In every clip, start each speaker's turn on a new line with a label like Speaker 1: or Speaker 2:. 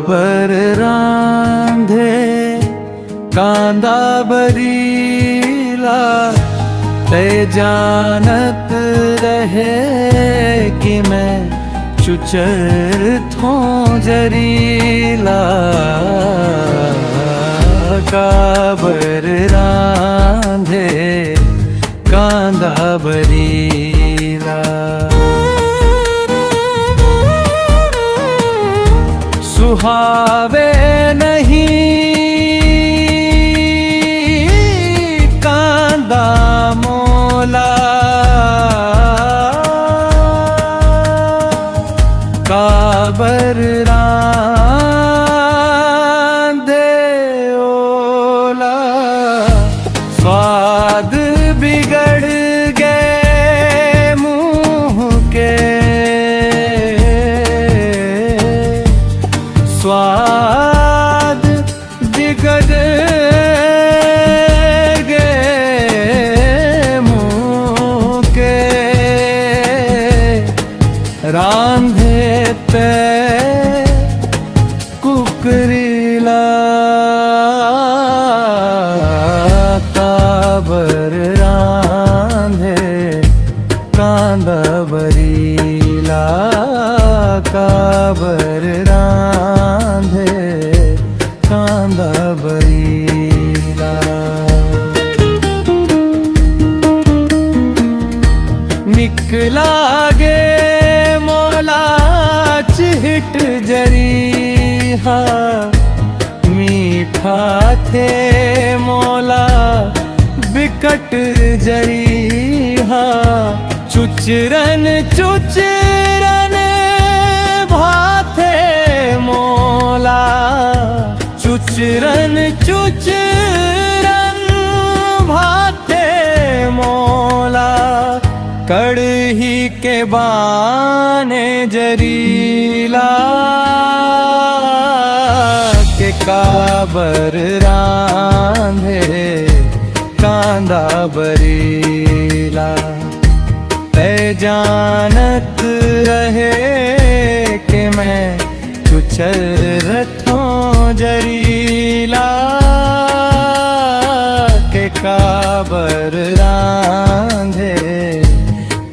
Speaker 1: काबर रांधे कांदा बरीला, ते जानत रहे कि मैं चुचर थों जरीला। काबर रांधे कांदा बरीला, सुहावे नहीं कांदा मोला, काबर रांधे ओला। स्वाद बिगड़ गए मुँह के, स्वाद बिगड़ गए मुँह के, रांधे ते कुकरीला। काबर रांधे कांदा बरीला, काबर रांधे कांदा बरीला। निकला गे मोला चिहिट जरीहा, मीठा थे मोला बिकट जरीहा। चुचरन चुचरन भाथे मोला, चुचरन चुचरन भाथे मोला। कड़ही के बाने जरीला, के काबर रांधे कांदा बरीला। ते जानत रहे कि मैं चुचर थों जरीला, के काबर रांधे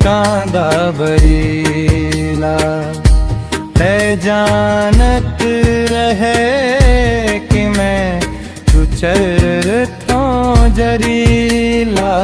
Speaker 1: कांदा बरीला। ते जानत रहे कि मैं चुचर थों जरीला।